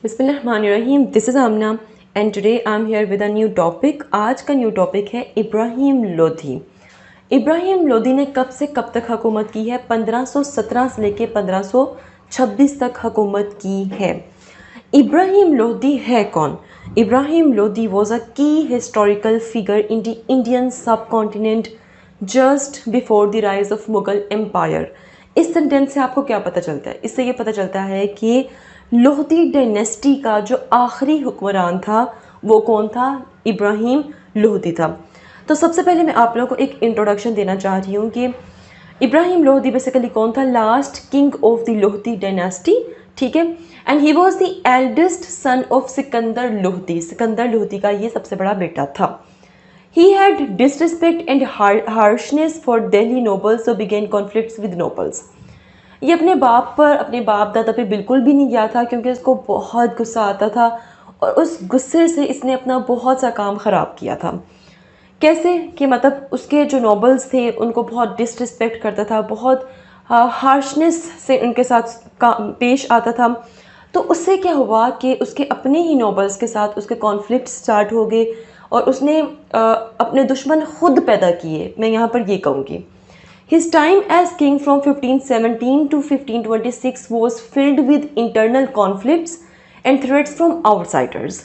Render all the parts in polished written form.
बिस्मिल्लाहिर्रहमानिर्रहीम। This is Amna and today I am here with a new topic. आज का new topic है इब्राहिम लोधी। इब्राहिम लोधी ने कब से कब तक हुकूमत की है? 1517 से लेके 1526 तक हुकूमत की है। इब्राहिम लोधी है कौन? Ibrahim Lodhi was a key historical figure in the Indian subcontinent just before the rise of Mughal empire. इस सेंटेंस से आपको क्या पता चलता है? इससे ये पता चलता है कि लोधी डायनेस्टी का जो आखिरी हुक्मरान था वो कौन था? इब्राहिम लोधी था। तो सबसे पहले मैं आप लोगों को एक इंट्रोडक्शन देना चाह रही हूँ कि इब्राहिम लोधी बेसिकली कौन था? Last king of the Lodhi dynasty, ठीक है। And he was the eldest son of Sikandar Lodhi. Sikandar Lodhi का ये सबसे बड़ा बेटा था। He had disrespect and harshness for Delhi nobles, so began conflicts with nobles. ये अपने बाप पर, अपने बाप दादा पे बिल्कुल भी नहीं गया था क्योंकि उसको बहुत गुस्सा आता था और उस गुस्से से इसने अपना बहुत सा काम ख़राब किया था। कैसे कि मतलब उसके जो नोबल्स थे उनको बहुत डिसरिस्पेक्ट करता था, बहुत हार्शनेस से उनके साथ पेश आता था। तो उससे क्या हुआ कि उसके अपने ही नोबल्स के साथ उसके कॉन्फ्लिक्ट स्टार्ट हो गए और उसने अपने दुश्मन खुद पैदा किए, मैं यहाँ पर ये कहूँगी। His time as king from 1517 to 1526 was filled with internal conflicts and threats from outsiders.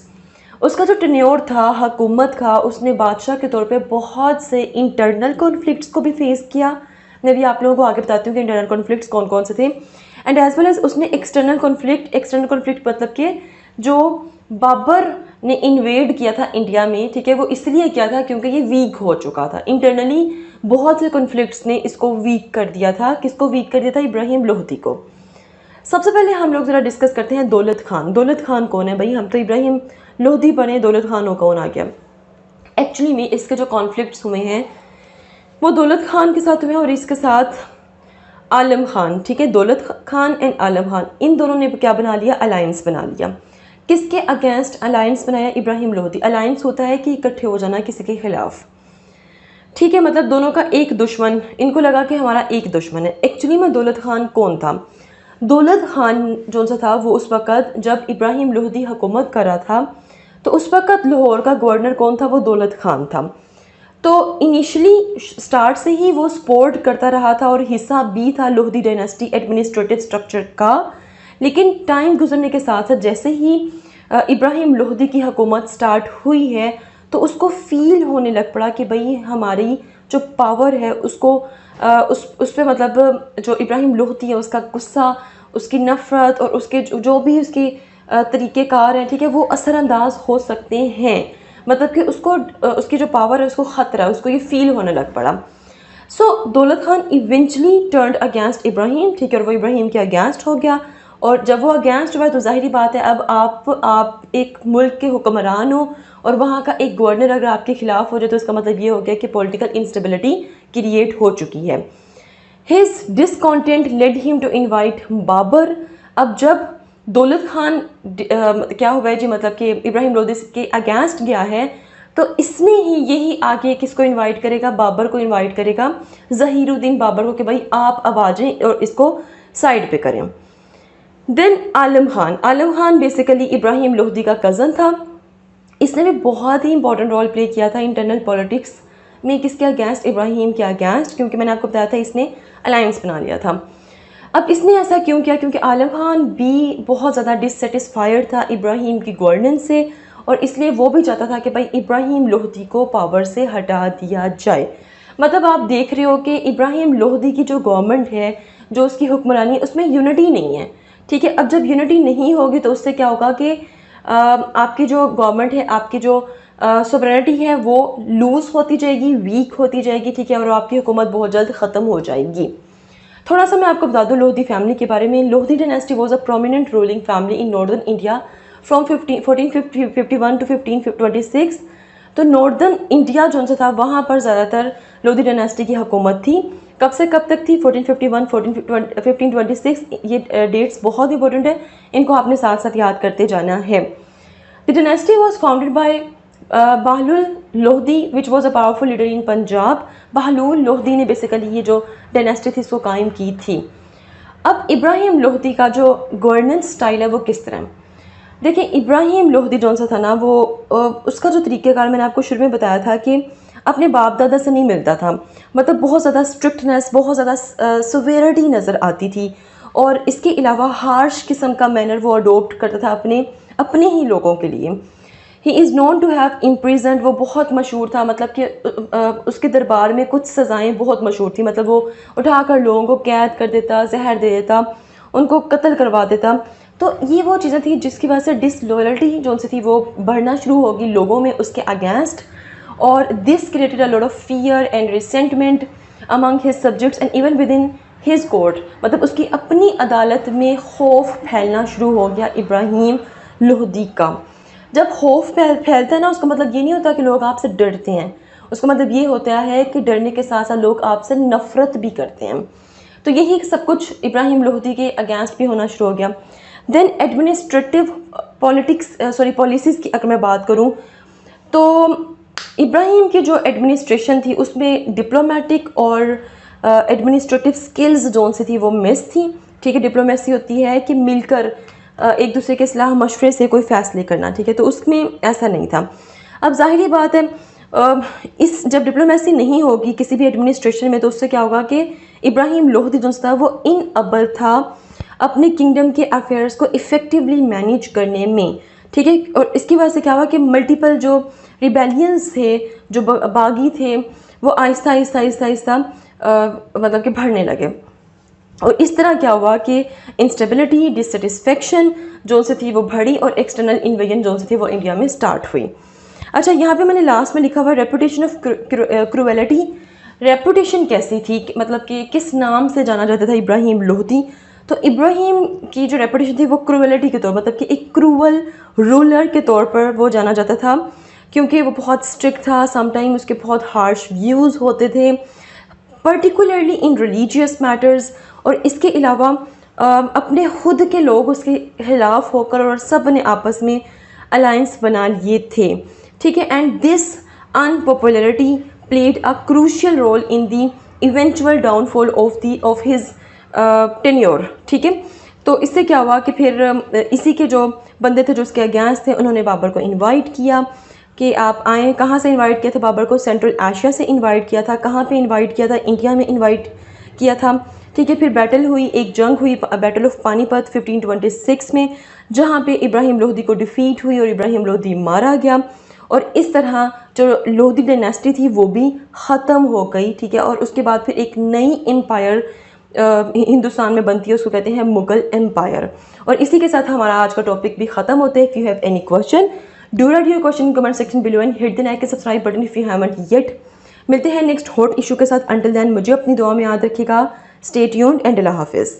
उसका जो टेन्योर था, हुकूमत का, उसने बादशाह के तौर पे बहुत से इंटरनल कॉन्फ्लिक्ट्स को भी फेस किया। मैं भी आप लोगों को आगे बताती हूँ कि इंटरनल कॉन्फ्लिक्ट्स कौन कौन से थे। एंड एज वेल एज उसने एक्सटर्नल कॉन्फ्लिक्ट मतलब कि जो बाबर ने इन्वेड किया था इंडिया में, ठीक है, वो इसलिए किया था क्योंकि ये वीक हो चुका था। इंटरनली बहुत से कॉन्फ्लिक्ट्स ने इसको वीक कर दिया था। किसको वीक कर दिया था? इब्राहिम लोधी को। सबसे पहले हम लोग ज़रा डिस्कस करते हैं दौलत खान। दौलत खान कौन है भाई? हम तो इब्राहिम लोधी बने, दौलत खान कौन आ गया? एक्चुअली में इसके जो कॉन्फ्लिक्ट्स हुए हैं वो दौलत खान के साथ हुए हैं और इसके साथ आलम खान, ठीक है। दौलत खान एंड आलम खान, इन दोनों ने क्या बना लिया? अलायंस बना लिया। किसके अगेंस्ट अलायंस बनाया? इब्राहिम लोधी। अलायंस होता है कि इकट्ठे हो जाना किसी के खिलाफ, ठीक है, मतलब दोनों का एक दुश्मन। इनको लगा कि हमारा एक दुश्मन है। एक्चुअली में दौलत खान कौन था? दौलत खान जो सा था वो उस वक़्त जब इब्राहिम लोधी हुकूमत कर रहा था तो उस वक़्त लाहौर का गवर्नर कौन था? वो दौलत खान था। तो इनिशियली स्टार्ट से ही वो सपोर्ट करता रहा था और हिस्सा भी था लोधी डायनेस्टी एडमिनिस्ट्रेटिव स्ट्रक्चर का। लेकिन टाइम गुजरने के साथ साथ जैसे ही इब्राहिम लोधी की हुकूमत स्टार्ट हुई है तो उसको फील होने लग पड़ा कि भाई हमारी जो पावर है उसको उस पर मतलब जो इब्राहिम लोधी है उसका गुस्सा, उसकी नफ़रत और उसके जो भी उसके तरीक़ेकार हैं, ठीक है, वो असरअंदाज हो सकते हैं। मतलब कि उसको उसकी जो पावर है उसको ख़तरा है, उसको ये फील होने लग पड़ा। सो दौलत Khan eventually turned against Ibrahim, ठीक है, और वो इब्राहिम के अगेंस्ट हो गया। और जब वो अगेंस्ट हुआ तो ज़ाहिरी बात है अब आप एक मुल्क के हुक्मरान हो और वहाँ का एक गवर्नर अगर आपके खिलाफ हो जाए तो इसका मतलब ये हो गया कि पॉलिटिकल इंस्टेबिलिटी क्रिएट हो चुकी है। His discontent led him to invite Babur. अब जब दौलत खान क्या हुआ है जी, मतलब कि इब्राहिम लोधी के अगेंस्ट गया है तो इसने ही यही आगे किसको इनवाइट करेगा? बाबर को इनवाइट करेगा, ज़हीरुद्दीन बाबर को, कि भाई आप अब आ जाएं और इसको साइड पे करें। देन आलम खान बेसिकली इब्राहिम लोधी का कज़न था। इसने भी बहुत ही इंपॉर्टेंट रोल प्ले किया था इंटरनल पॉलिटिक्स में। किसके अगेंस्ट? इब्राहिम के अगेंस्ट, क्योंकि मैंने आपको बताया था इसने अलायंस बना लिया था। अब इसने ऐसा क्यों किया? क्योंकि आलम खान भी बहुत ज़्यादा डिससेटिस्फाइड था इब्राहिम की गवर्नेंस से और इसलिए वो भी चाहता था कि भाई इब्राहिम लोधी को पावर से हटा दिया जाए। मतलब आप देख रहे हो कि इब्राहिम लोधी की जो गवर्नमेंट है, जो उसकी हुक्मरानी, उसमें यूनिटी नहीं है, ठीक है। अब जब यूनिटी नहीं होगी तो उससे क्या होगा कि आपकी जो गवर्नमेंट है, आपकी जो सोवरेनिटी है वो लूज़ होती जाएगी, वीक होती जाएगी, ठीक है, और आपकी हुकूमत बहुत जल्द ख़त्म हो जाएगी। थोड़ा सा मैं आपको बता दूं लोधी फैमिली के बारे में। Lodhi dynasty was a prominent ruling family in northern India from 1451 to 1526। तो नॉर्दर्न इंडिया जो सा था वहाँ पर ज़्यादातर लोधी डायनेस्टी की हुकूमत थी। कब से कब तक थी? 1451 1526। ये डेट्स बहुत इंपॉर्टेंट है, इनको आपने साथ साथ याद करते जाना है। The dynasty was founded by Bahlul Lodi which was a powerful leader in Punjab. Bahlul Lodi ने बेसिकली ये जो डायनेस्टी थी इसको कायम की थी। अब इब्राहिम लोधी का जो गवर्नेंस स्टाइल है वो किस तरह? देखिए इब्राहिम लोधी जौन सा था ना वो उसका जो तरीक़ेकार मैंने आपको शुरू में बताया था कि अपने बाप दादा से नहीं मिलता था। मतलब बहुत ज़्यादा स्ट्रिक्टनेस, बहुत ज़्यादा सिवियरिटी नज़र आती थी और इसके अलावा हार्श किस्म का मैनर वो अडोप्ट करता था अपने ही लोगों के लिए। He is known to have imprisoned, वो बहुत मशहूर था, मतलब कि उसके दरबार में कुछ सज़ाएँ बहुत मशहूर थी। मतलब वो उठाकर लोगों को कैद कर देता, जहर दे देता, उनको कत्ल करवा देता। तो ये वो चीज़ें थी जिसकी वजह से डिसलॉयल्टी जो सी थी वो बढ़ना शुरू होगी लोगों में उसके अगेंस्ट, और this created a lot of fear and resentment among his subjects and even with in his court. मतलब उसकी अपनी अदालत में खौफ फैलना शुरू हो गया इब्राहिम लोधी का। जब खौफ फैलता है ना, उसका मतलब ये नहीं होता कि लोग आपसे डरते हैं, उसका मतलब ये होता है कि डरने के साथ साथ लोग आपसे नफ़रत भी करते हैं। तो यही सब कुछ इब्राहिम लोधी के अगेंस्ट भी होना शुरू हो गया। देन एडमिनिस्ट्रेटिव पॉलिसीज़ की अगर मैं बात करूँ तो इब्राहिम की जो एडमिनिस्ट्रेशन थी उसमें डिप्लोमेटिक और एडमिनिस्ट्रेटिव स्किल्स जोन सी थी वो मिस थी। ठीक है, डिप्लोमेसी होती है कि मिलकर एक दूसरे के सलाह मशवरे से कोई फ़ैसले करना, ठीक है, तो उसमें ऐसा नहीं था। अब ज़ाहिर बात है इस जब डिप्लोमेसी नहीं होगी किसी भी एडमिनिस्ट्रेशन में तो उससे क्या होगा कि इब्राहिम लोधी जो था वो इन अबल था अपने किंगडम के अफेयर्स को इफ़ेक्टिवली मैनेज करने में। ठीक है, और इसकी वजह से क्या हुआ कि मल्टीपल जो रिबेलियंस थे, जो बागी थे, वो आहिस्ता आहिस्ता आहिस्ता आहिस्ता मतलब कि बढ़ने लगे। और इस तरह क्या हुआ कि इंस्टेबिलिटी, डिससेटिस्फेक्शन जो से थी वो बढ़ी और एक्सटर्नल इन्वेजन जो से थी वो इंडिया में स्टार्ट हुई। अच्छा, यहाँ पे मैंने लास्ट में लिखा हुआ रेपुटेशन ऑफ क्रूएलिटी। रेपुटेशन कैसी थी, मतलब कि किस नाम से जाना जाता था इब्राहिम लोधी। तो इब्राहिम की जो रेपुटेशन थी वो क्रूएलिटी के तौर, मतलब कि एक क्रूअल रूलर के तौर पर वो जाना जाता था, क्योंकि वो बहुत स्ट्रिक्ट था, समटाइम उसके बहुत हार्श व्यूज़ होते थे, पर्टिकुलरली इन रिलीजियस मैटर्स। और इसके अलावा अपने खुद के लोग उसके खिलाफ होकर और सब ने आपस में अलायंस बना लिए थे। ठीक है, and this unpopularity played a crucial role in the eventual downfall of his tenure. ठीक है, तो इससे क्या हुआ कि फिर इसी के जो बंदे थे जो उसके अगेंस्ट थे, उन्होंने बाबर को इनवाइट किया कि आप आएँ। कहाँ से इनवाइट किया था बाबर को? सेंट्रल एशिया से इनवाइट किया था। कहाँ पे इनवाइट किया था? इंडिया में इनवाइट किया था। ठीक है, फिर बैटल हुई, एक जंग हुई, बैटल ऑफ पानीपत 1526 में, जहाँ पे इब्राहिम लोधी को डिफ़ीट हुई और इब्राहिम लोधी मारा गया। और इस तरह जो लोधी डायनेस्टी थी वो भी ख़त्म हो गई। ठीक है, और उसके बाद फिर एक नई एम्पायर हिंदुस्तान में बनती है, उसको कहते हैं मुग़ल एम्पायर। और इसी के साथ हमारा आज का टॉपिक भी ख़त्म होता है। If you have any question, do right your question in comment section below and hit the like and subscribe button if you haven't yet. मिलते हैं नेक्स्ट हॉट इशू के साथ। अंटिल देन मुझे अपनी दुआ में याद रखिएगा। स्टे ट्यून्ड एंड अल्लाह हाफिज़।